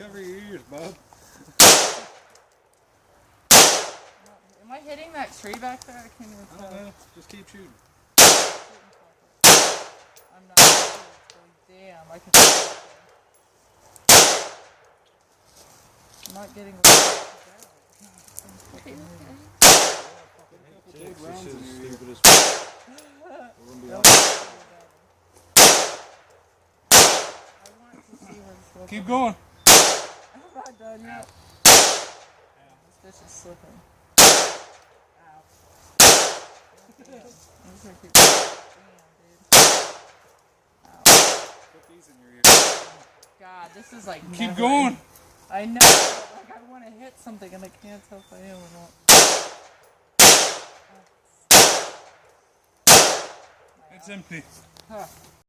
Cover your ears, bub. Am I hitting that tree back there? I can't even tell. I don't know. Just keep shooting. I'm not going. Damn, I can see it. I'm not getting a Big rounds in your ear. Keep going. I'm not done yet. This bitch is slipping. Ow. I'm just gonna keep going. Damn, dude. Ow. Put these in your ear. God, this is like Keep going. I know. Like I want to hit something and I can't tell if I am or not. It's empty. Huh.